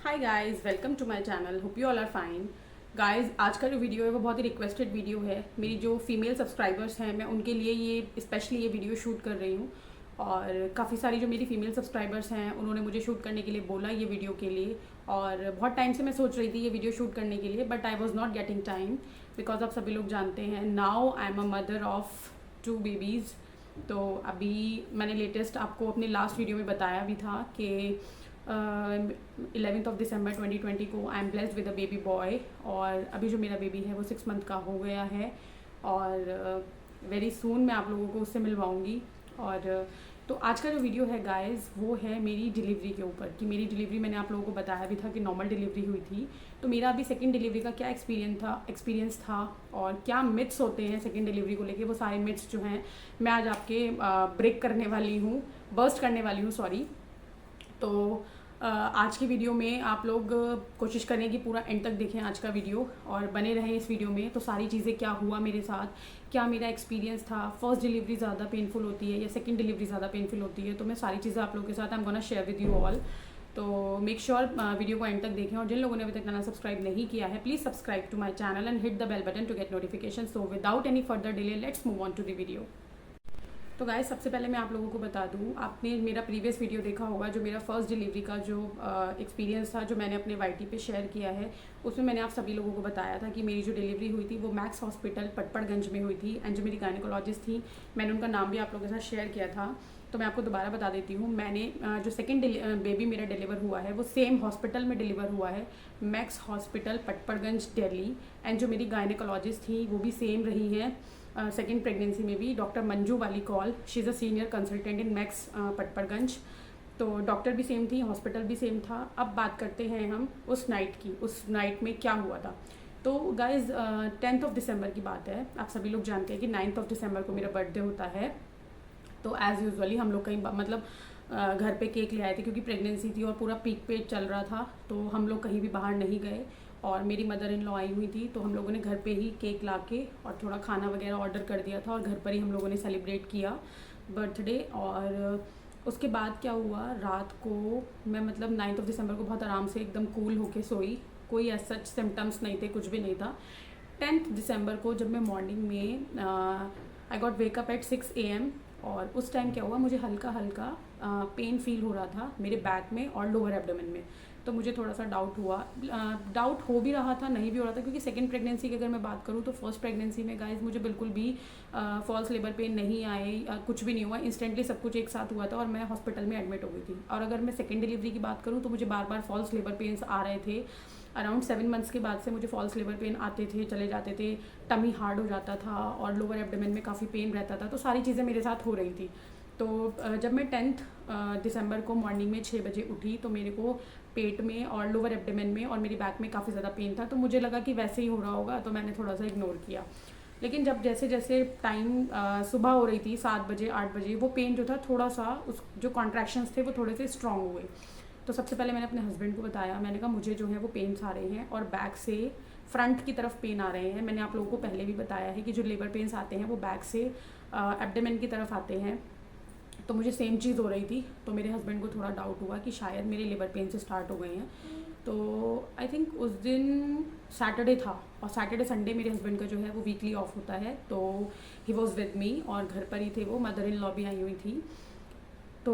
Hi guys, welcome to my channel. Hope you all are fine. Guys, आज का जो video है वो बहुत ही रिक्वेस्टेड वीडियो है। मेरी जो फीमेल सब्सक्राइबर्स हैं, मैं उनके लिए ये स्पेशली ये वीडियो शूट कर रही हूँ। और काफ़ी सारी जो मेरी फीमेल सब्सक्राइबर्स हैं उन्होंने मुझे शूट करने के लिए बोला ये वीडियो के लिए। और बहुत टाइम से मैं सोच रही थी ये वीडियो शूट करने के लिए, but I was not getting time because आप सभी लोग जानते हैं now I am a mother of 2 babies. तो अभी मैंने लेटेस्ट आपको अपने लास्ट वीडियो में बताया भी था कि 11th ऑफ दिसंबर 2020 को I am blessed with a baby boy. और अभी जो मेरा बेबी है वो 6 मंथ का हो गया है और वेरी सून मैं आप लोगों को उससे मिलवाऊंगी। और तो आज का जो वीडियो है गाइस वो है मेरी डिलीवरी के ऊपर कि मेरी डिलीवरी मैंने आप लोगों को बताया भी था कि नॉर्मल डिलीवरी हुई थी। तो मेरा अभी सेकंड डिलीवरी का क्या एक्सपीरियंस था और क्या मिथ्स होते हैं सेकंड डिलीवरी को लेके, वो सारे मिथ्स जो हैं मैं आज आपके ब्रेक करने वाली हूँ, बर्स्ट करने वाली हूँ, सॉरी। तो आज की वीडियो में आप लोग कोशिश करें कि पूरा एंड तक देखें आज का वीडियो और बने रहें इस वीडियो में। तो सारी चीज़ें क्या हुआ मेरे साथ, क्या मेरा एक्सपीरियंस था, फर्स्ट डिलीवरी ज़्यादा पेनफुल होती है या सेकंड डिलीवरी ज़्यादा पेनफुल होती है, तो मैं सारी चीज़ें आप लोगों के साथ I am gonna share with you all. तो मेक श्योर वीडियो को एंड तक देखें और जिन लोगों ने अभी तक चैनल सब्सक्राइब नहीं किया है please subscribe to my channel and hit the bell button to get notification. So without any further delay let's move on to the video. तो गाइस, सबसे पहले मैं आप लोगों को बता दूं, आपने मेरा प्रीवियस वीडियो देखा होगा जो मेरा फर्स्ट डिलीवरी का जो एक्सपीरियंस था जो मैंने अपने वाईटी पे शेयर किया है। उसमें मैंने आप सभी लोगों को बताया था कि मेरी जो डिलीवरी हुई थी वो मैक्स हॉस्पिटल पटपड़गंज में हुई थी एंड जो मेरी गायनेकोलॉजिस्ट थी मैंने उनका नाम भी आप लोगों के साथ शेयर किया था। तो मैं आपको दोबारा बता देती हूँ, मैंने जो सेकेंड बेबी मेरा डिलीवर हुआ है वो सेम हॉस्पिटल में डिलीवर हुआ है, max hospital Patparganj Delhi. And जो मेरी गायनेकोलॉजिस्ट थी वो भी सेम रही हैं सेकेंड प्रेगनेंसी में भी, डॉक्टर मंजू वाली call. She is a senior consultant in max Patparganj. तो डॉक्टर भी सेम थी, हॉस्पिटल भी सेम था। अब बात करते हैं हम उस नाइट की, उस नाइट में क्या हुआ था। तो गाइज 10th ऑफ दिसंबर की बात है, आप सभी लोग जानते हैं कि 9th ऑफ दिसंबर को मेरा बर्थडे होता है। तो एज़ यूजुअली हम लोग कहीं मतलब घर पे केक ले आए थे क्योंकि प्रेगनेंसी थी और पूरा पीक पे चल रहा था, तो हम लोग कहीं भी बाहर नहीं गए। और मेरी मदर इन लॉ आई हुई थी तो हम लोगों ने घर पे ही केक ला के और थोड़ा खाना वगैरह ऑर्डर कर दिया था और घर पर ही हम लोगों ने सेलिब्रेट किया बर्थडे। और उसके बाद क्या हुआ, रात को मैं मतलब 9th ऑफ दिसंबर को बहुत आराम से एकदम कूल होके सोई, कोई ऐसा सच सिम्टम्स नहीं थे, कुछ भी नहीं था। 10th दिसंबर को जब मैं मॉर्निंग में I got wake up at 6 AM और उस टाइम क्या हुआ, मुझे हल्का हल्का पेन फील हो रहा था मेरे बैक में और लोअर एब्डोमेन में। तो मुझे थोड़ा सा डाउट हुआ, डाउट हो भी रहा था, नहीं भी हो रहा था, क्योंकि सेकंड प्रेगनेंसी की अगर मैं बात करूँ तो फर्स्ट प्रेगनेंसी में गाइज मुझे बिल्कुल भी फॉल्स लेबर पेन नहीं आए, कुछ भी नहीं हुआ, इंस्टेंटली सब कुछ एक साथ हुआ था और मैं हॉस्पिटल में एडमिट हो गई थी। और अगर मैं सेकेंड डिलीवरी की बात करूँ तो मुझे बार बार फॉल्स लेबर पेन्स आ रहे थे। अराउंड 7 मंथ्स के बाद से मुझे फॉल्स लेबर पेन आते थे, चले जाते थे, टमी हार्ड हो जाता था और लोअर एब्डोमेन में काफ़ी पेन रहता था। तो सारी चीज़ें मेरे साथ हो रही थी। तो जब मैं 10th दिसंबर को मॉर्निंग में 6 बजे उठी तो मेरे को पेट में और लोअर एब्डोमेन में और मेरी बैक में काफ़ी ज़्यादा पेन था। तो मुझे लगा कि वैसे ही हो रहा होगा, तो मैंने थोड़ा सा इग्नोर किया। लेकिन जब जैसे जैसे टाइम सुबह हो रही थी 7 बजे 8 बजे, वो पेन जो था थोड़ा सा, उस जो कॉन्ट्रैक्शंस थे वो थोड़े से स्ट्रॉन्ग हुए। तो सबसे पहले मैंने अपने हस्बैंड को बताया, मैंने कहा मुझे जो है वो पेन्स आ रहे हैं और बैक से फ्रंट की तरफ पेन आ रहे हैं। मैंने आप लोगों को पहले भी बताया है कि जो लेबर पेन्स आते हैं वो बैक से एब्डोमेन की तरफ आते हैं। तो मुझे सेम चीज़ हो रही थी। तो मेरे हस्बैंड को थोड़ा डाउट हुआ कि शायद मेरे लेबर पेन से स्टार्ट हो गए हैं। तो आई थिंक उस दिन सैटरडे था और सैटरडे संडे मेरे हस्बैंड का जो है वो वीकली ऑफ होता है, तो ही वॉज विद मी और घर पर ही थे वो, मदर इन लॉ भी आई हुई थी। तो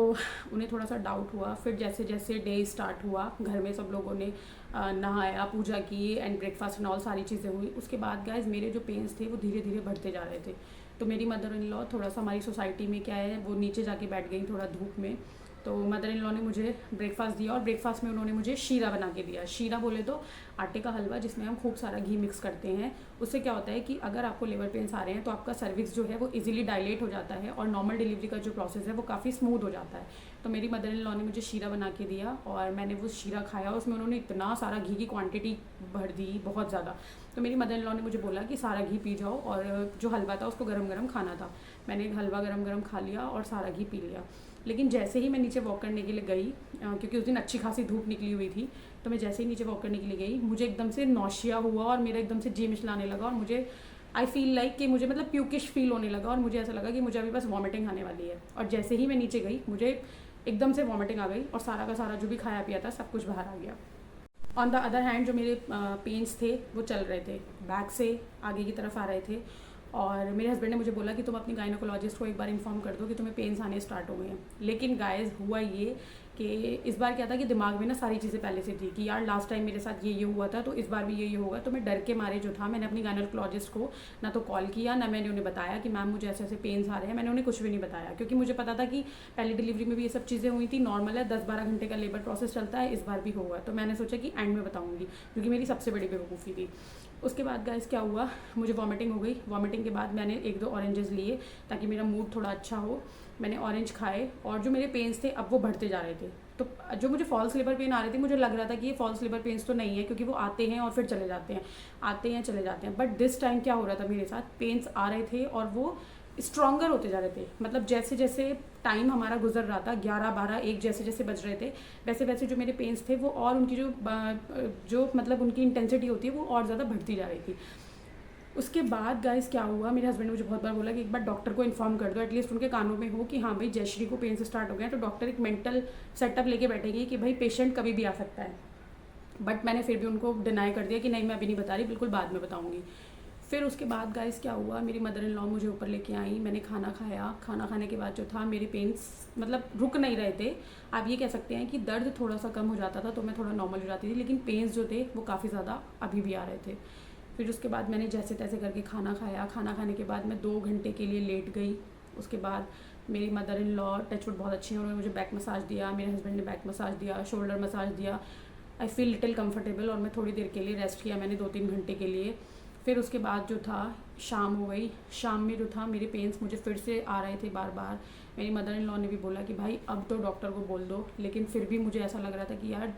उन्हें थोड़ा सा डाउट हुआ। फिर जैसे जैसे डे स्टार्ट हुआ घर में सब लोगों ने नहाया, पूजा की एंड ब्रेकफास्ट एंड ऑल सारी चीज़ें हुई। उसके बाद गाइज मेरे जो पेन्स थे वो धीरे धीरे बढ़ते जा रहे थे। तो मेरी मदर इन लॉ थोड़ा सा, हमारी सोसाइटी में क्या है, वो नीचे जाके बैठ गई थोड़ा धूप में। तो मदर इन लॉ ने मुझे ब्रेकफास्ट दिया और ब्रेकफास्ट में उन्होंने मुझे शीरा बना के दिया। शीरा बोले तो आटे का हलवा जिसमें हम खूब सारा घी मिक्स करते हैं। उससे क्या होता है कि अगर आपको लेबर पेन्स आ रहे हैं तो आपका सर्विक्स जो है वो इजीली डायलेट हो जाता है और नॉर्मल डिलीवरी का जो प्रोसेस है वो काफ़ी स्मूथ हो जाता है। तो मेरी मदर इन लॉ ने मुझे शीरा बना के दिया और मैंने वो शीरा खाया। उसमें उन्होंने इतना सारा घी की क्वांटिटी भर दी, बहुत ज़्यादा। तो मेरी मदर इन लॉ ने मुझे बोला कि सारा घी पी जाओ और जो हलवा था उसको गरम गरम खाना था। मैंने हलवा गरम गरम खा लिया और सारा घी पी लिया। लेकिन जैसे ही मैं नीचे वॉक करने के लिए गई, क्योंकि उस दिन अच्छी खासी धूप निकली हुई थी, तो मैं जैसे ही नीचे वॉक करने के लिए गई मुझे एकदम से नौशिया हुआ और मेरा एकदम से जी मिचलाने लगा और मुझे आई फील लाइक कि मुझे मतलब प्यूकिश फील होने लगा और मुझे ऐसा लगा कि मुझे अभी बस वॉमिटिंग आने वाली है। और जैसे ही मैं नीचे गई मुझे एकदम से वॉमिटिंग आ गई और सारा का सारा जो भी खाया पिया था सब कुछ बाहर आ गया। ऑन द अदर हैंड जो मेरे पेन्स थे वो चल रहे थे, बैक से आगे की तरफ आ रहे थे। और मेरे हस्बैंड ने मुझे बोला कि तुम अपनी गायनोकोलॉजिस्ट को एक बार इन्फॉर्म कर दो कि तुम्हें पेन्स आने स्टार्ट हो गए हैं। लेकिन गाइस हुआ ये कि इस बार क्या था कि दिमाग में ना सारी चीज़ें पहले से थी कि यार लास्ट टाइम मेरे साथ ये हुआ था, तो इस बार भी ये होगा। तो मैं डर के मारे जो था, मैंने अपनी गायनोकोलॉजिस्ट को ना तो कॉल किया, ना मैंने उन्हें बताया कि मैम मुझे ऐसे ऐसे पेन्स आ रहे हैं। मैंने उन्हें कुछ भी नहीं बताया, क्योंकि मुझे पता था कि पहली डिलीवरी में भी ये सब चीज़ें हुई थी, नॉर्मल है, 10-12 घंटे का लेबर प्रोसेस चलता है, इस बार भी होगा। तो मैंने सोचा कि एंड में बताऊँगी, क्योंकि मेरी सबसे बड़ी बेवकूफ़ी थी। उसके बाद गाइस क्या हुआ, मुझे वॉमिटिंग हो गई। वॉमिटिंग के बाद मैंने 1-2 ऑरेंजेस लिए ताकि मेरा मूड थोड़ा अच्छा हो। मैंने ऑरेंज खाए और जो मेरे पेन्स थे अब वो बढ़ते जा रहे थे। तो जो मुझे फॉल्स लेबर पेन आ रहे थे, मुझे लग रहा था कि ये फॉल्स लेबर पेन्स तो नहीं है, क्योंकि वो आते हैं और फिर चले जाते हैं, आते हैं चले जाते हैं। बट दिस टाइम क्या हो रहा था मेरे साथ, पेन्स आ रहे थे और वो स्ट्रॉन्गर होते जा रहे थे। मतलब जैसे जैसे टाइम हमारा गुजर रहा था, 11-12-1 जैसे जैसे बज रहे थे, वैसे वैसे जो मेरे पेन्स थे वो और उनकी जो मतलब उनकी इंटेंसिटी होती है वो और ज़्यादा बढ़ती जा रही थी। उसके बाद गाइस क्या हुआ, मेरे हस्बैंड ने मुझे बहुत बार बोला कि एक बार डॉक्टर को इन्फॉर्म कर दो, एटलीस्ट उनके कानों में हो कि हाँ भाई जयश्री को पेन से स्टार्ट हो गया। तो डॉक्टर एक मेंटल सेटअप लेके बैठेगी कि भाई पेशेंट कभी भी आ सकता है। बट मैंने फिर भी उनको डिनाई कर दिया कि नहीं, मैं अभी नहीं बता रही, बिल्कुल बाद में बताऊँगी। फिर उसके बाद गाइस क्या हुआ, मेरी मदर इन लॉ मुझे ऊपर लेके आई, मैंने खाना खाया। खाना खाने के बाद जो था, मेरे पेन्स मतलब रुक नहीं रहे थे। आप ये कह सकते हैं कि दर्द थोड़ा सा कम हो जाता था तो मैं थोड़ा नॉर्मल हो जाती थी, लेकिन पेन्स जो थे वो काफ़ी ज़्यादा अभी भी आ रहे थे। फिर उसके बाद मैंने जैसे तैसे करके खाना खाया। खाना खाने के बाद मैं 2 घंटे के लिए लेट गई। उसके बाद मेरी मदर इन लॉ टचवुड बहुत अच्छी हैं, उन्होंने मुझे बैक मसाज दिया, मेरे हस्बैंड ने बैक मसाज दिया, शोल्डर मसाज दिया। I feel little comfortable. और मैं थोड़ी देर के लिए रेस्ट किया मैंने, 2-3 घंटे के लिए। फिर उसके बाद जो था, शाम हो गई। शाम में जो था, मेरे पेन्स मुझे फिर से आ रहे थे बार बार। मेरी मदर इन लॉ ने भी बोला कि भाई अब तो डॉक्टर को बोल दो, लेकिन फिर भी मुझे ऐसा लग रहा था कि यार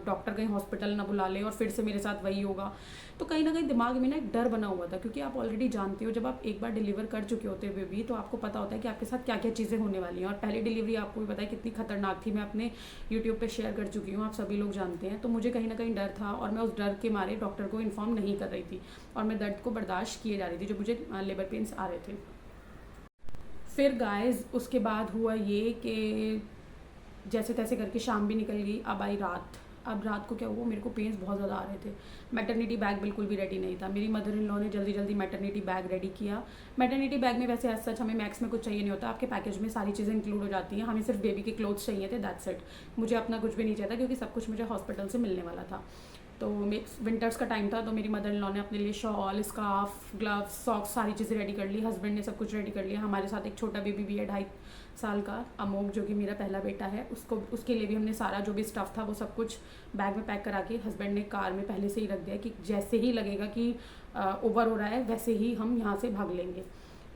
डॉक्टर कहीं हॉस्पिटल ना बुला ले और फिर से मेरे साथ वही होगा। तो कहीं ना कहीं दिमाग में ना एक डर बना हुआ था, क्योंकि आप ऑलरेडी जानते हो, जब आप एक बार डिलीवर कर चुके होते हुए भी, तो आपको पता होता है कि आपके साथ क्या क्या चीज़ें होने वाली हैं। और पहली डिलीवरी आपको भी पता है कितनी खतरनाक थी, मैं अपने यूट्यूब पे शेयर कर चुकी हूँ, आप सभी लोग जानते हैं। तो मुझे कहीं ना कहीं डर था और मैं उस डर के मारे डॉक्टर को इन्फॉर्म नहीं कर रही थी और मैं दर्द को बर्दाश्त किए जा रही थी जो मुझे लेबर पेन्स आ रहे थे। फिर गाइस उसके बाद हुआ ये कि जैसे तैसे करके शाम भी निकल गई। अब आई रात। अब रात को क्या हुआ, मेरे को पेन्स बहुत ज़्यादा आ रहे थे। मैटरनिटी बैग बिल्कुल भी रेडी नहीं था। मेरी मदर इन लॉ ने जल्दी जल्दी मैटरनिटी बैग रेडी किया। मैटरनिटी बैग में वैसे एज सच हमें मैक्स में कुछ चाहिए नहीं होता, आपके पैकेज में सारी चीज़ें इंक्लूड हो जाती हैं। हमें सिर्फ बेबी के क्लोथ्स चाहिए थे, दैट्स इट। मुझे अपना कुछ भी नहीं चाहिए था, क्योंकि सब कुछ मुझे हॉस्पिटल से मिलने वाला था। तो विंटर्स का टाइम था, तो मेरी मदर इन लॉ ने अपने लिए शॉल, स्कार्फ, ग्लव्स, सॉक्स सारी चीज़ें रेडी कर ली। हस्बैंड ने सब कुछ रेडी कर लिया। हमारे साथ एक छोटा बेबी भी है, 2.5 साल का, अमोक, जो कि मेरा पहला बेटा है। उसके लिए भी हमने सारा जो भी स्टफ़ था वो सब कुछ बैग में पैक करा के हस्बैंड ने कार में पहले से ही रख दिया कि जैसे ही लगेगा कि ओवर हो रहा है वैसे ही हम यहाँ से भाग लेंगे।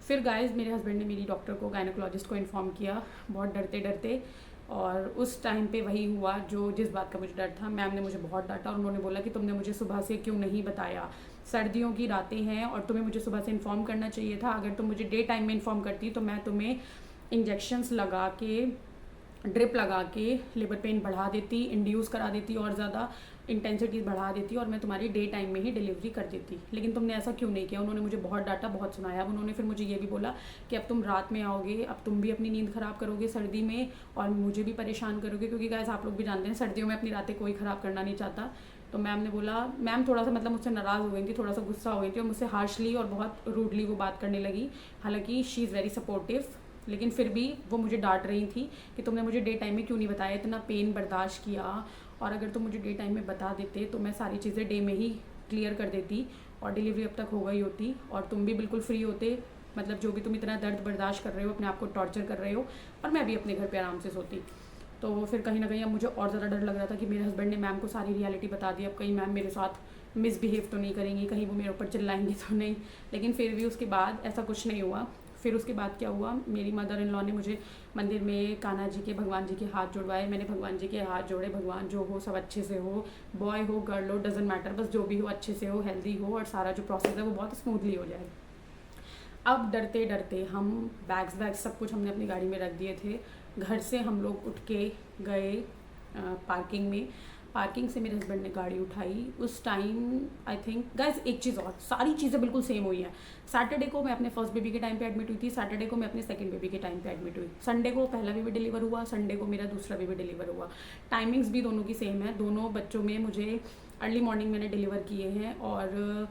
फिर गाइस मेरे हस्बैंड ने मेरी डॉक्टर को, गायनोकोलॉजिस्ट को इन्फॉर्म किया, बहुत डरते डरते। और उस टाइम पे वही हुआ जो जिस बात का मुझे डर था। मैम ने मुझे बहुत डांटा और उन्होंने बोला कि तुमने मुझे सुबह से क्यों नहीं बताया, सर्दियों की रातें हैं और तुम्हें मुझे सुबह से इन्फॉर्म करना चाहिए था। अगर तुम मुझे डे टाइम में इन्फॉर्म करती तो मैं तुम्हें इंजेक्शंस लगा के, ड्रिप लगा के लेबर पेन बढ़ा देती, इंड्यूस करा देती और ज़्यादा इंटेंसिटी बढ़ा देती और मैं तुम्हारी डे टाइम में ही डिलीवरी कर देती। लेकिन तुमने ऐसा क्यों नहीं किया। उन्होंने मुझे बहुत डांटा, बहुत सुनाया। अब उन्होंने फिर मुझे ये भी बोला कि अब तुम रात में आओगे, अब तुम भी अपनी नींद ख़राब करोगे सर्दी में और मुझे भी परेशान करोगे, क्योंकि गाइस आप लोग भी जानते हैं सर्दियों में अपनी रातें कोई ख़राब करना नहीं चाहता। तो मैम ने बोला, मैम थोड़ा सा मतलब मुझसे नाराज़ हो गई थी, थोड़ा सा गुस्सा हो गई थी और मुझसे हार्शली और बहुत रूडली वो बात करने लगी। हालांकि शी इज़ वेरी सपोर्टिव, लेकिन फिर भी वो मुझे डांट रही थी कि तुमने मुझे डे टाइम में क्यों नहीं बताया, इतना पेन बर्दाश्त किया, और अगर तुम मुझे डे टाइम में बता देते तो मैं सारी चीज़ें डे में ही क्लियर कर देती और डिलीवरी अब तक हो गई होती और तुम भी बिल्कुल फ्री होते। मतलब जो भी तुम इतना दर्द बर्दाश्त कर रहे हो, अपने आप को टॉर्चर कर रहे हो, और मैं भी अपने घर पे आराम से सोती। तो फिर कहीं ना कहीं अब मुझे और ज़्यादा डर लग रहा था कि मेरे हस्बैंड ने मैम को सारी रियलिटी बता दी, अब कहीं मैम मेरे साथ मिसबिहेव तो नहीं करेंगी, कहीं वो मेरे ऊपर चिल्लाएंगे तो नहीं। लेकिन फिर भी उसके बाद ऐसा कुछ नहीं हुआ। फिर उसके बाद क्या हुआ, मेरी मदर इन लॉ ने मुझे मंदिर में कान्हा जी के, भगवान जी के हाथ जुड़वाए। मैंने भगवान जी के हाथ जोड़े, भगवान जो हो सब अच्छे से हो, बॉय हो गर्ल हो डजेंट मैटर, बस जो भी हो अच्छे से हो, हेल्दी हो और सारा जो प्रोसेस है वो बहुत स्मूथली हो जाए। अब डरते डरते हम बैग्स सब कुछ हमने अपनी गाड़ी में रख दिए थे। घर से हम लोग उठ के गए पार्किंग में। पार्किंग से मेरे हस्बैंड ने गाड़ी उठाई। उस टाइम आई थिंक गाइस एक चीज़ और, सारी चीज़ें बिल्कुल सेम हुई हैं। सैटरडे को मैं अपने फर्स्ट बेबी के टाइम पे एडमिट हुई थी, सैटरडे को मैं अपने सेकंड बेबी के टाइम पे एडमिट हुई, संडे को पहला बेबी डिलीवर हुआ, संडे को मेरा दूसरा बेबी डिलीवर हुआ। टाइमिंग्स भी दोनों की सेम है। दोनों बच्चों में मुझे अर्ली मॉर्निंग मैंने डिलीवर किए हैं और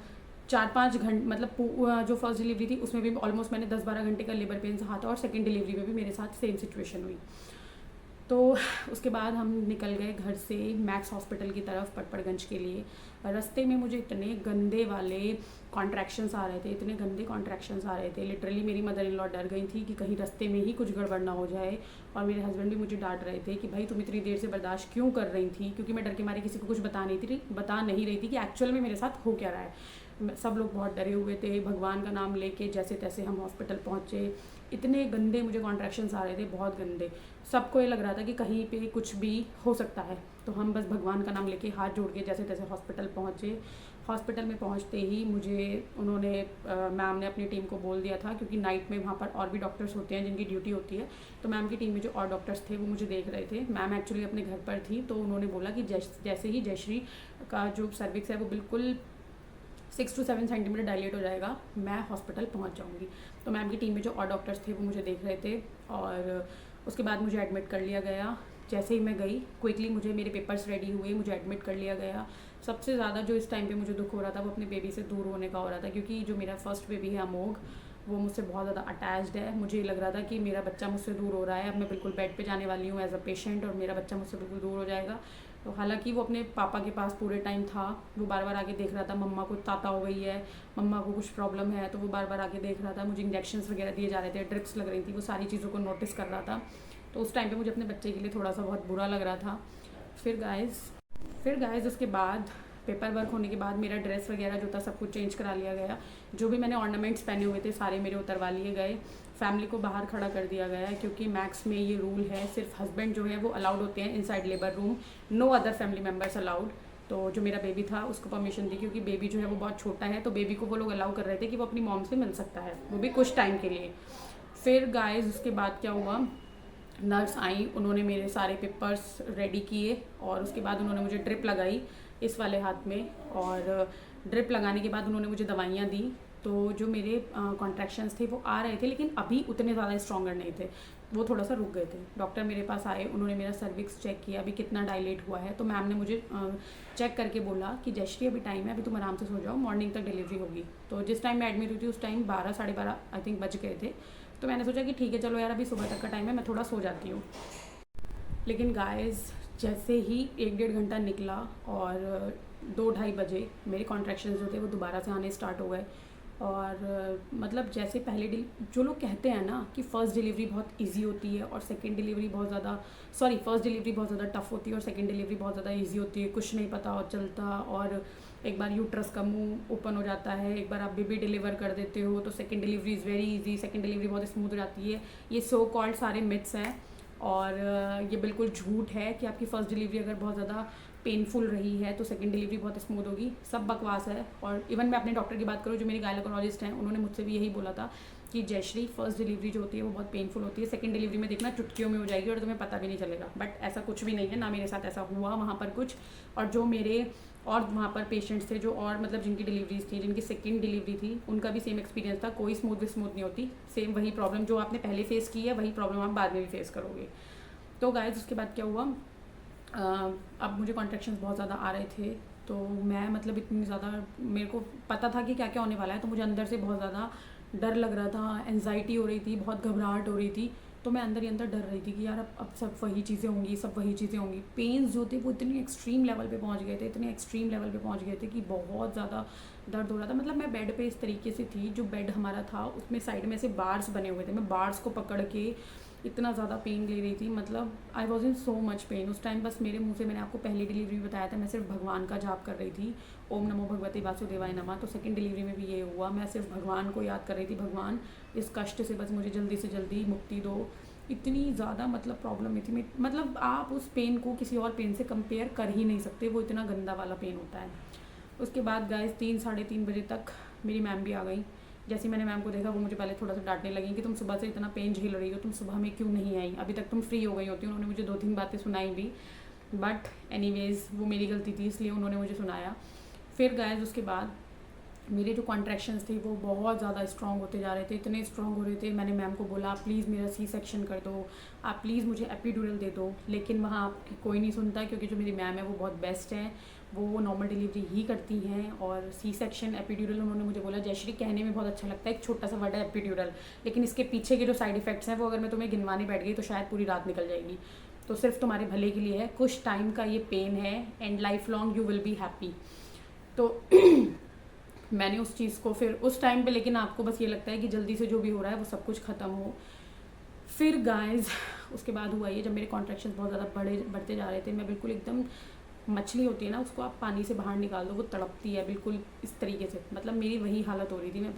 4-5 घंटे मतलब जो फर्स्ट डिलीवरी थी उसमें भी ऑलमोस्ट मैंने 10-12 घंटे का लेबर पेन सहा था और सेकंड डिलीवरी में भी मेरे साथ सेम सिचुएशन हुई। तो उसके बाद हम निकल गए घर से मैक्स हॉस्पिटल की तरफ पटपड़गंज के लिए। रास्ते में मुझे इतने गंदे वाले कॉन्ट्रैक्शंस आ रहे थे, इतने गंदे कॉन्ट्रैक्शंस आ रहे थे, लिटरली मेरी मदर इन लॉ डर गई थी कि कहीं रास्ते में ही कुछ गड़बड़ ना हो जाए। और मेरे हस्बैंड भी मुझे डांट रहे थे कि भाई तुम इतनी देर से बर्दाश्त क्यों कर रही थी, क्योंकि मैं डर के मारे किसी को कुछ बता नहीं रही थी कि एक्चुअल में मेरे साथ हो क्या रहा है। सब लोग बहुत डरे हुए थे। भगवान का नाम लेके जैसे तैसे हम हॉस्पिटल पहुँचे। इतने गंदे मुझे कॉन्ट्रैक्शंस आ रहे थे, बहुत गंदे। सबको ये लग रहा था कि कहीं पे कुछ भी हो सकता है, तो हम बस भगवान का नाम लेके हाथ जोड़ के जैसे तैसे हॉस्पिटल पहुँचे। हॉस्पिटल में पहुँचते ही मुझे उन्होंने मैम ने अपनी टीम को बोल दिया था, क्योंकि नाइट में वहाँ पर और भी डॉक्टर्स होते हैं जिनकी ड्यूटी होती है। तो मैम की टीम में जो और डॉक्टर्स थे वो मुझे देख रहे थे। मैम एक्चुअली अपने घर पर थी, तो उन्होंने बोला कि जैसे ही जयश्री का जो सर्विक्स है वो बिल्कुल 6 to 7 सेंटीमीटर डायलेट हो जाएगा, मैं हॉस्पिटल पहुंच जाऊंगी। तो मैम की टीम में जो और डॉक्टर्स थे वो मुझे देख रहे थे और उसके बाद मुझे एडमिट कर लिया गया। जैसे ही मैं गई क्विकली मुझे मेरे पेपर्स रेडी हुए, मुझे एडमिट कर लिया गया। सबसे ज़्यादा जो इस टाइम पे मुझे दुख हो रहा था वो अपने बेबी से दूर होने का हो रहा था, क्योंकि जो मेरा फर्स्ट बेबी है अमोघ, वो मुझसे बहुत ज़्यादा अटैच्ड है। मुझे लग रहा था कि मेरा बच्चा मुझसे दूर हो रहा है, अब मैं बिल्कुल बेड पे जाने वाली हूँ एज अ पेशेंट और मेरा बच्चा मुझसे बिल्कुल दूर हो जाएगा। तो हालांकि वो अपने पापा के पास पूरे टाइम था, वो बार बार आके देख रहा था मम्मा को ताता हो गई है, मम्मा को कुछ प्रॉब्लम है, तो वो बार बार आके देख रहा था। मुझे इंजेक्शंस वगैरह दिए जा रहे थे, ड्रिप्स लग रही थी, वो सारी चीज़ों को नोटिस कर रहा था। तो उस टाइम पे मुझे अपने बच्चे के लिए थोड़ा सा बहुत बुरा लग रहा था। फिर गाइस उसके बाद पेपर वर्क होने के बाद मेरा ड्रेस वगैरह जो था सब कुछ चेंज करा लिया गया। जो भी मैंने ऑर्नामेंट्स पहने हुए थे सारे मेरे उतरवा लिए गए। फैमिली को बाहर खड़ा कर दिया गया है, क्योंकि मैक्स में ये रूल है सिर्फ हस्बैंड जो है वो अलाउड होते हैं inside labour room, no other family members allowed. तो जो मेरा बेबी था उसको परमिशन दी, क्योंकि बेबी जो है वो बहुत छोटा है, तो बेबी को वो लोग अलाउ कर रहे थे कि वो अपनी मॉम से मिल सकता है, वो भी कुछ टाइम के लिए। फिर गाइस उसके बाद क्या हुआ, नर्स आई, उन्होंने मेरे सारे पेपर्स रेडी किए और उसके बाद उन्होंने मुझे ड्रिप लगाई इस वाले हाथ में, और ड्रिप लगाने के बाद उन्होंने मुझे दवाइयाँ दी। तो जो मेरे कॉन्ट्रैक्शंस थे वो आ रहे थे, लेकिन अभी उतने ज़्यादा स्ट्रॉन्गर नहीं थे, वो थोड़ा सा रुक गए थे। डॉक्टर मेरे पास आए, उन्होंने मेरा सर्विक्स चेक किया, अभी कितना डायलेट हुआ है। तो मैम ने मुझे चेक करके बोला कि जयश्री अभी टाइम है, अभी तुम आराम से सो जाओ, मॉर्निंग तक डिलीवरी होगी। तो जिस टाइम मैं एडमिट हुई थी उस टाइम 12 साढ़े 12 आई थिंक बज गए थे। तो मैंने सोचा कि ठीक है चलो यार अभी सुबह तक का टाइम है, मैं थोड़ा सो जाती हूँ। लेकिन गाइस जैसे ही 1-1.5 घंटा निकला और 2-2:30 बजे मेरे कॉन्ट्रैक्शंस जो थे वो दोबारा से आने स्टार्ट हो गए। और मतलब जैसे पहले जो लोग कहते हैं ना कि फ़र्स्ट डिलीवरी बहुत इजी होती है और सेकंड डिलीवरी बहुत ज़्यादा फर्स्ट डिलीवरी बहुत ज़्यादा टफ होती है और सेकंड डिलीवरी बहुत ज़्यादा इजी होती है, कुछ नहीं पता और चलता, और एक बार यूट्रस का मुंह ओपन हो जाता है, एक बार आप बेबी डिलीवर कर देते हो तो second delivery is very easy, second delivery बहुत स्मूथ हो जाती है। ये सो कॉल्ड सारे मिथ्स हैं और ये बिल्कुल झूठ है कि आपकी फ़र्स्ट डिलीवरी अगर बहुत ज़्यादा पेनफुल रही है तो सेकंड डिलीवरी बहुत स्मूथ होगी, सब बकवास है। और इवन मैं अपने डॉक्टर की बात करूँ जो मेरे गायनेकोलॉजिस्ट हैं, उन्होंने मुझसे भी यही बोला था कि जयश्री फर्स्ट डिलीवरी जो होती है वो बहुत पेनफुल होती है, सेकंड डिलीवरी में देखना चुटकियों में हो जाएगी और तुम्हें पता भी नहीं चलेगा। बट ऐसा कुछ भी नहीं है, ना मेरे साथ ऐसा हुआ वहाँ पर कुछ। और जो मेरे और वहाँ पर पेशेंट्स थे जो और मतलब जिनकी डिलीवरीज थी, जिनकी सेकंड डिलीवरी थी, उनका भी सेम एक्सपीरियंस था, कोई स्मूथ नहीं होती, सेम वही प्रॉब्लम जो आपने पहले फेस की है वही प्रॉब्लम आप बाद में भी फेस करोगे। तो गाइस उसके बाद क्या हुआ, अब मुझे कॉन्ट्रैक्शंस बहुत ज़्यादा आ रहे थे, तो मैं मतलब इतनी ज़्यादा मेरे को पता था कि क्या क्या होने वाला है, तो मुझे अंदर से बहुत ज़्यादा डर लग रहा था, एंजाइटी हो रही थी, बहुत घबराहट हो रही थी। तो मैं अंदर ही अंदर डर रही थी कि यार अब सब वही चीज़ें होंगी। पेन्स जो थे वो इतनी एक्सट्रीम लेवल पे पहुंच गए थे, इतने एक्सट्रीम लेवल पे पहुंच गए थे कि बहुत ज़्यादा दर्द हो रहा था। मतलब मैं बेड पे इस तरीके से थी, जो बेड हमारा था उसमें साइड में से बार्स बने हुए थे, मैं बार्स को पकड़ के इतना ज़्यादा पेन ले रही थी, मतलब I was in so much pain उस टाइम। बस मेरे मुंह से, मैंने आपको पहली डिलीवरी में बताया था, मैं सिर्फ भगवान का जाप कर रही थी, ओम नमो भगवते वासुदेवाय नमः। तो सेकंड डिलीवरी में भी ये हुआ, मैं सिर्फ भगवान को याद कर रही थी, भगवान इस कष्ट से बस मुझे जल्दी से जल्दी मुक्ति दो। इतनी ज़्यादा मतलब प्रॉब्लम में थी, मतलब आप उस पेन को किसी और पेन से कंपेयर कर ही नहीं सकते, वो इतना गंदा वाला पेन होता है। उसके बाद गाइस 3-3:30 बजे तक मेरी मैम भी आ गई। जैसे मैंने मैम को देखा वो मुझे पहले थोड़ा सा डांटने लगी कि तुम सुबह से इतना पेन झेल रही हो, तुम सुबह में क्यों नहीं आई, अभी तक तुम फ्री हो गई होती। उन्होंने मुझे 2-3 बातें सुनाई भी। बट एनीवेज़ वो मेरी गलती थी, इसलिए उन्होंने मुझे सुनाया। फिर गाइस उसके बाद मेरे जो कॉन्ट्रैक्शंस थे वो बहुत ज़्यादा स्ट्रॉन्ग होते जा रहे थे, इतने स्ट्रॉन्ग हो रहे थे। मैंने मैम को बोला प्लीज़ मेरा सी सेक्शन कर दो, आप प्लीज़ मुझे एपिड्यूरल दे दो, लेकिन वहाँ आपकी कोई नहीं सुनता, क्योंकि जो मेरी मैम है वो बहुत बेस्ट है, वो नॉर्मल डिलीवरी ही करती हैं। और सी सेक्शन एपिड्यूरल उन्होंने मुझे बोला जयश्री कहने में बहुत अच्छा लगता है, एक छोटा सा वर्ड है एपिड्यूरल, लेकिन इसके पीछे के जो साइड इफ़ेक्ट्स हैं वो अगर मैं तुम्हें गिनवाने बैठ गई तो शायद पूरी रात निकल जाएगी। तो सिर्फ तुम्हारे भले के लिए है, कुछ टाइम का ये पेन है and life long you will be happy. तो मैंने उस चीज़ को फिर उस टाइम पे, लेकिन आपको बस ये लगता है कि जल्दी से जो भी हो रहा है वो सब कुछ ख़त्म हो। फिर गाइस उसके बाद हुआ ये, जब मेरे कॉन्ट्रैक्शंस बहुत ज़्यादा बढ़ते जा रहे थे, मैं बिल्कुल एकदम, मछली होती है ना उसको आप पानी से बाहर निकाल दो वो तड़पती है बिल्कुल इस तरीके से, मतलब मेरी वही हालत हो रही थी। मैं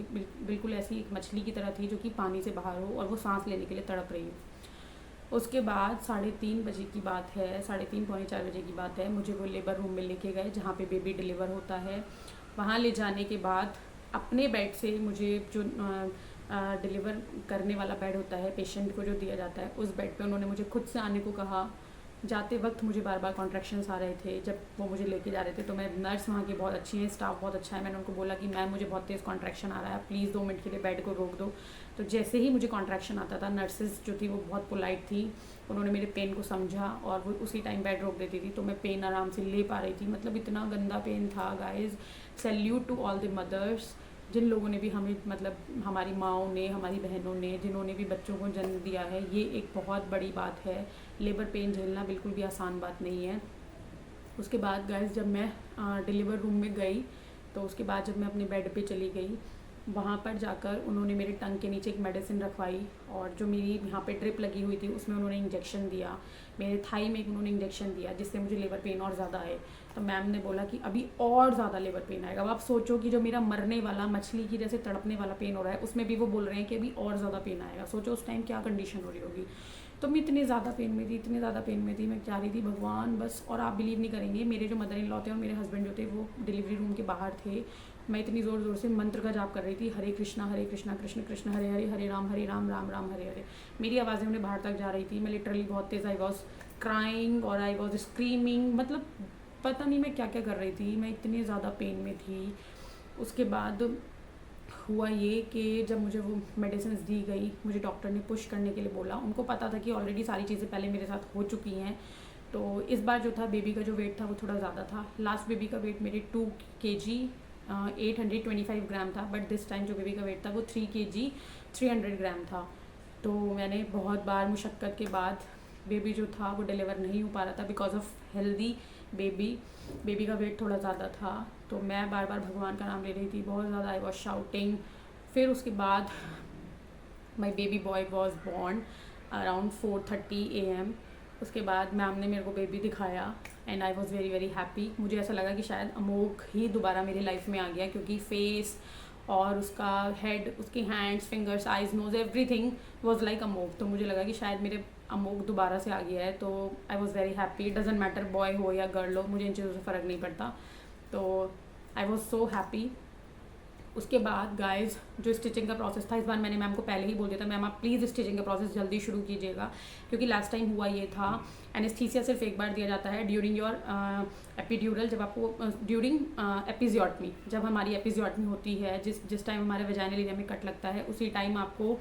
बिल्कुल ऐसी एक मछली की तरह थी जो कि पानी से बाहर हो और वो सांस लेने के लिए तड़प रही हो। उसके बाद 3:30 बजे की बात है, 3:30 पौने 4 बजे की बात है, मुझे वो लेबर रूम में लेके गए जहाँ पे बेबी डिलीवर होता है। वहाँ ले जाने के बाद अपने बेड से मुझे जो डिलीवर करने वाला बेड होता है पेशेंट को जो दिया जाता है, उस बेड पे उन्होंने मुझे खुद से आने को कहा। जाते वक्त मुझे बार बार कॉन्ट्रैक्शंस आ रहे थे जब वो मुझे लेके जा रहे थे, तो मैं, नर्स वहाँ की बहुत अच्छी है, स्टाफ बहुत अच्छा है, मैंने उनको बोला कि मैम मुझे बहुत तेज़ कॉन्ट्रैक्शन आ रहा है, प्लीज़ 2 मिनट के लिए बेड को रोक दो। तो जैसे ही मुझे कॉन्ट्रैक्शन आता था, नर्सेज जो थी वो बहुत पोलाइट थी, उन्होंने मेरे पेन को समझा और वो उसी टाइम बेड रोक देती थी, तो मैं पेन आराम से ले पा रही थी। मतलब इतना गंदा पेन था guys. Salute to all the mothers, जिन लोगों ने भी हमें, मतलब हमारी माँओं ने, हमारी बहनों ने, जिन्होंने भी बच्चों को जन्म दिया है, ये एक बहुत बड़ी बात है। लेबर पेन झेलना बिल्कुल भी आसान बात नहीं है। उसके बाद गाइस जब मैं डिलीवर रूम में गई, तो उसके बाद जब मैं अपने बेड पे चली गई, वहाँ पर जाकर उन्होंने मेरे टंग के नीचे एक मेडिसिन रखवाई और जो मेरी यहाँ पे ड्रिप लगी हुई थी उसमें उन्होंने इंजेक्शन दिया, मेरे थाई में उन्होंने इंजेक्शन दिया, जिससे मुझे लेबर पेन और ज़्यादा आए। तो मैम ने बोला कि अभी और ज़्यादा लेबर पेन आएगा। अब आप सोचो कि जो मेरा मरने वाला, मछली की जैसे तड़पने वाला पेन हो रहा है, उसमें भी वो बोल रहे हैं कि अभी और ज़्यादा पेन आएगा। सोचो उस टाइम क्या कंडीशन हो रही होगी। तो मैं इतनी ज़्यादा पेन में थी, इतनी ज़्यादा पेन में थी, मैं चाह रही थी भगवान बस। और आप बिलीव नहीं करेंगे, मेरे जो मदर इन लॉ थे और मेरे हस्बैंड जो थे वो डिलीवरी रूम के बाहर थे। मैं इतनी ज़ोर ज़ोर से मंत्र का जाप कर रही थी, हरे कृष्णा कृष्ण कृष्ण हरे हरे, हरे राम राम राम हरे हरे। मेरी आवाज़ें उन्हें बाहर तक जा रही थी, मैं लिटरली बहुत तेज़, आई वॉज क्राइंग और आई वॉज स्क्रीमिंग, मतलब पता नहीं मैं क्या क्या कर रही थी, मैं इतनी ज़्यादा पेन में थी। उसके बाद हुआ ये कि जब मुझे वो मेडिसिन दी गई, मुझे डॉक्टर ने पुश करने के लिए बोला। उनको पता था कि ऑलरेडी सारी चीज़ें पहले मेरे साथ हो चुकी हैं, तो इस बार जो था बेबी का जो वेट था वो थोड़ा ज़्यादा था। लास्ट बेबी का वेट मेरे 2 kg 825 ग्राम था, बट दिस टाइम जो बेबी का वेट था वो 3 kg 300 ग्राम था। तो मैंने बहुत बार मुशक्क़त के बाद बेबी जो था वो डिलीवर नहीं हो पा रहा था बिकॉज ऑफ हेल्दी बेबी का वेट थोड़ा ज़्यादा था, तो मैं बार बार भगवान का नाम ले रही थी, बहुत ज़्यादा आई वॉज शाउटिंग। फिर उसके बाद my baby boy was born around 4:30 AM। उसके बाद मैम ने मेरे को बेबी दिखाया and I was very very happy. मुझे ऐसा लगा कि शायद अमोघ ही दोबारा मेरी लाइफ में आ गया, क्योंकि फेस और उसका हेड, उसके hands, fingers, eyes, nose, everything was like Amogh. तो मुझे लगा कि शायद मेरे अमोघ दोबारा से आ गया है, तो I was very happy. It doesn't matter boy हो या गर्ल हो, मुझे इन चीज़ों से फ़र्क नहीं पड़ता, तो आई वॉज सो हैप्पी। उसके बाद गाइज जो स्टिचिंग का प्रोसेस था, इस बार मैंने मैम को पहले ही बोल दिया था, मैम आप प्लीज़ स्टिचिंग का प्रोसेस जल्दी शुरू कीजिएगा, क्योंकि लास्ट टाइम हुआ ये था, एनेस्थीसिया सिर्फ एक बार दिया जाता है ड्यूरिंग योर एपिड्यूरल, जब आपको ड्यूरिंग एपिजियोटमी, जब हमारी एपिजियोटमी होती है, जिस टाइम हमारे वजाइनल एरिया में कट लगता है, उसी टाइम आपको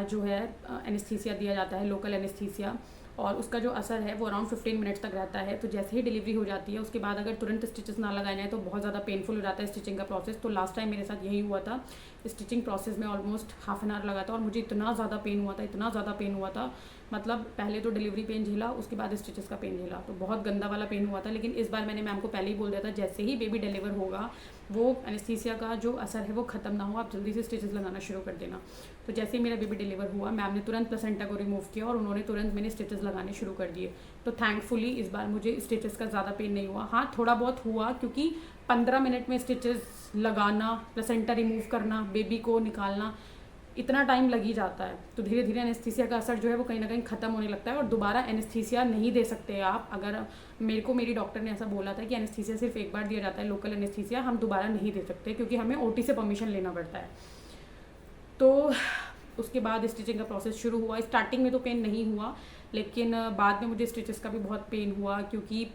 जो है एनेस्थीसिया दिया जाता है, लोकल एनेस्थीसिया, और उसका जो असर है वो अराउंड 15 मिनट्स तक रहता है। तो जैसे ही डिलीवरी हो जाती है उसके बाद अगर तुरंत स्टिचेस ना लगाए जाए तो बहुत ज़्यादा पेनफुल हो जाता है स्टिचिंग का प्रोसेस। तो लास्ट टाइम मेरे साथ यही हुआ था, स्टिचिंग प्रोसेस में ऑलमोस्ट हाफ एन आवर लगा था और मुझे इतना ज़्यादा पेन हुआ था, इतना ज़्यादा पेन हुआ था, मतलब पहले तो डिलीवरी पेन झेला, उसके बाद स्टिचेस का पेन झेला, तो बहुत गंदा वाला पेन हुआ था। लेकिन इस बार मैंने मैम को पहले ही बोल दिया था, जैसे ही बेबी डिलीवर होगा वो एनेस्थीसिया का जो असर है वो ख़त्म ना हो, आप जल्दी से स्टिचेस लगाना शुरू कर देना। तो जैसे ही मेरा बेबी डिलीवर हुआ, मैम ने तुरंत प्लेसेंटा को रिमूव किया और उन्होंने तुरंत मैंने स्टिचेस लगाने शुरू कर दिए। तो थैंकफुली इस बार मुझे स्टिचेस का ज़्यादा पेन नहीं हुआ। हाँ, थोड़ा बहुत हुआ, क्योंकि 15 मिनट में स्टिचेस लगाना, प्लेसेंटा रिमूव करना, बेबी को निकालना, इतना टाइम लग ही जाता है। तो धीरे धीरे एनेस्थीसिया का असर जो है वो कहीं ना कहीं ख़त्म होने लगता है और दोबारा एनेस्थीसिया नहीं दे सकते आप। अगर मेरी डॉक्टर ने ऐसा बोला था कि एनेस्थीसिया सिर्फ एक बार दिया जाता है, लोकल एनेस्थीसिया हम दोबारा नहीं दे सकते, क्योंकि हमें OT से परमिशन लेना पड़ता है। तो उसके बाद स्टिचिंग का प्रोसेस शुरू हुआ। स्टार्टिंग में तो पेन नहीं हुआ, लेकिन बाद में मुझे स्टिचेस का भी बहुत पेन हुआ, क्योंकि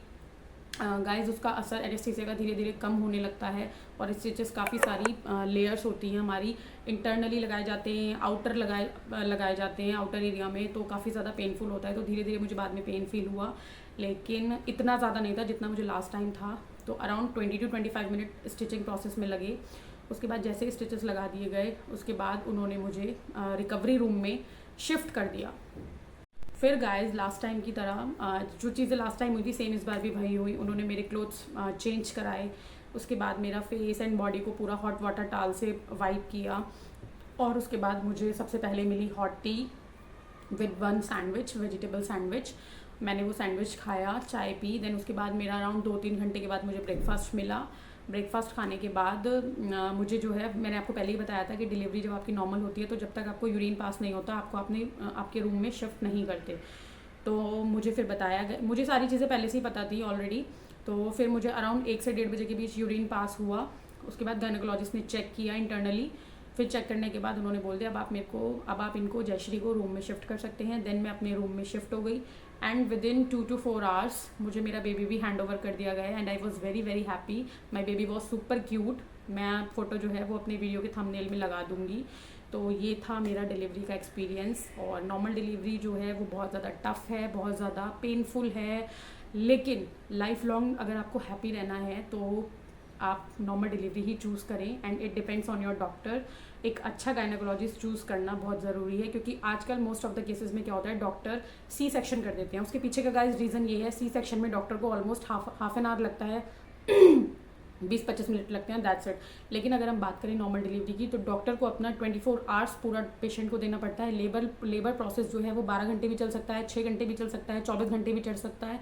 गाइस उसका असर एनेस्थीसिया का धीरे धीरे कम होने लगता है। और स्टिचेस काफ़ी सारी लेयर्स होती हैं हमारी, इंटरनली लगाए जाते हैं, आउटर लगाए जाते हैं आउटर एरिया में, तो काफ़ी ज़्यादा पेनफुल होता है। तो धीरे धीरे मुझे बाद में पेन फील हुआ, लेकिन इतना ज़्यादा नहीं था जितना मुझे लास्ट टाइम था। तो around 20 to 25 minute stitching process में लगे। उसके बाद जैसे ही स्टिचेस लगा दिए गए, उसके बाद उन्होंने मुझे रिकवरी रूम में शिफ्ट कर दिया। फिर गाइस लास्ट टाइम की तरह जो चीज़ें लास्ट टाइम हुई थी सेम इस बार भी वही हुई। उन्होंने मेरे क्लोथ्स चेंज कराए, उसके बाद मेरा फेस एंड बॉडी को पूरा हॉट वाटर टाल से वाइप किया, और उसके बाद मुझे सबसे पहले मिली hot tea with 1 sandwich, vegetable sandwich. मैंने वो सैंडविच खाया, चाय पी, देन उसके बाद मेरा अराउंड 2-3 घंटे के बाद मुझे ब्रेकफास्ट मिला। ब्रेकफास्ट खाने के बाद मुझे जो है, मैंने आपको पहले ही बताया था कि डिलीवरी जब आपकी नॉर्मल होती है तो जब तक आपको यूरिन पास नहीं होता आपको आपके रूम में शिफ्ट नहीं करते। तो मुझे फिर बताया गया, मुझे सारी चीज़ें पहले से ही पता थी ऑलरेडी। तो फिर मुझे अराउंड 1 से 1.5 बजे के बीच यूरिन पास हुआ। उसके बाद गायनेकोलॉजिस्ट ने चेक किया इंटरनली, फिर चेक करने के बाद उन्होंने बोल दिया अब आप इनको जयश्री को रूम में शिफ्ट कर सकते हैं। देन मैं अपने रूम में शिफ्ट हो गई, and with in 2 to 4 hours मुझे मेरा बेबी भी हैंड ओवर कर दिया गया, and I was very very happy. My baby was super cute. मैं फ़ोटो जो है वो अपने वीडियो के थंबनेल में लगा दूँगी। तो ये था मेरा डिलीवरी का एक्सपीरियंस। और नॉर्मल डिलीवरी जो है वो बहुत ज़्यादा टफ़ है, बहुत ज़्यादा पेनफुल है, लेकिन लाइफ लॉन्ग अगर आपको हैप्पी रहना है तो आप नॉर्मल डिलीवरी ही चूज़ करें, and it depends on your doctor. एक अच्छा गायनेकोलॉजिस्ट चूज़ करना बहुत ज़रूरी है, क्योंकि आजकल मोस्ट ऑफ द केसेस में क्या होता है, डॉक्टर सी सेक्शन कर देते हैं। उसके पीछे का गाइस रीज़न ये है, सी सेक्शन में डॉक्टर को ऑलमोस्ट हाफ एन आवर लगता है 20-25 मिनट लगते हैं, दैट्स इट। लेकिन अगर हम बात करें नॉर्मल डिलीवरी की, तो डॉक्टर को अपना 24 आवर्स पूरा पेशेंट को देना पड़ता है। लेबर प्रोसेस जो है वो 12 घंटे भी चल सकता है, 6 घंटे भी चल सकता है, 24 घंटे भी चल सकता है,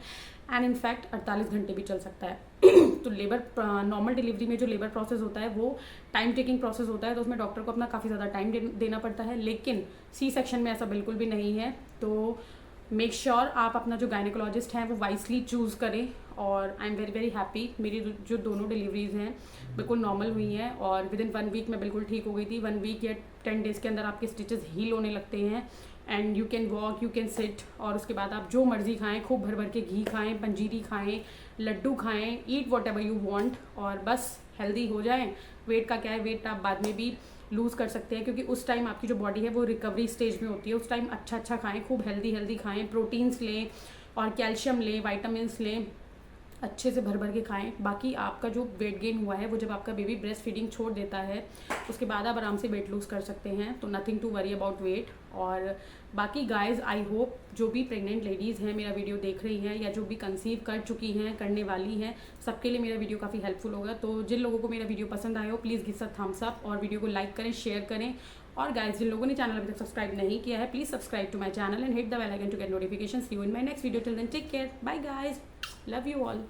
एंड इनफैक्ट 48 घंटे भी चल सकता है। तो नॉर्मल डिलीवरी में जो लेबर प्रोसेस होता है वो टाइम टेकिंग प्रोसेस होता है, तो उसमें डॉक्टर को अपना काफ़ी ज़्यादा टाइम देना पड़ता है। लेकिन सी सेक्शन में ऐसा बिल्कुल भी नहीं है। तो मेक श्योर आप अपना जो गायनेकोलॉजिस्ट हैं वो वाइसली चूज़ करें। और I am very very happy, मेरी जो दोनों डिलीवरीज हैं बिल्कुल नॉर्मल हुई हैं, और विद इन 1 वीक मैं बिल्कुल ठीक हो गई थी। 1 वीक या 10 डेज़ के अंदर आपके स्टिचेस हील होने लगते हैं, and you can walk, you can sit. और उसके बाद आप जो मर्ज़ी खाएं, खूब भर भर के घी खाएं, पंजीरी खाएं, लड्डू खाएं, eat what ever you want, और बस हेल्दी हो जाएं। वेट का क्या है, वेट आप बाद में भी लूज़ कर सकते हैं, क्योंकि उस टाइम आपकी जो बॉडी है वो रिकवरी स्टेज में होती है। उस टाइम अच्छा खाएं, खूब हेल्दी खाएं, प्रोटीन्स लें और कैल्शियम लें, वाइटामिन लें, अच्छे से भर भर के खाएं। बाकी आपका जो वेट गेन हुआ है वो जब आपका बेबी ब्रेस्ट फीडिंग छोड़ देता है उसके बाद आप आराम से वेट लूज़ कर सकते हैं, तो nothing to worry about weight. और बाकी गाइज आई होप जो भी प्रेग्नेंट लेडीज़ हैं मेरा वीडियो देख रही हैं, या जो भी कंसीव कर चुकी हैं, करने वाली हैं, सबके लिए मेरा वीडियो काफ़ी हेल्पफुल होगा। तो जिन लोगों को मेरा वीडियो पसंद आया हो please give a thumbs up, और वीडियो को लाइक करें, शेयर करें। और गाइज जिन लोगों ने चैनल अभी तक सब्सक्राइब नहीं किया है please subscribe to my channel and hit the bell icon to get notification. See you in my next video, till then take care, bye guys, love you all.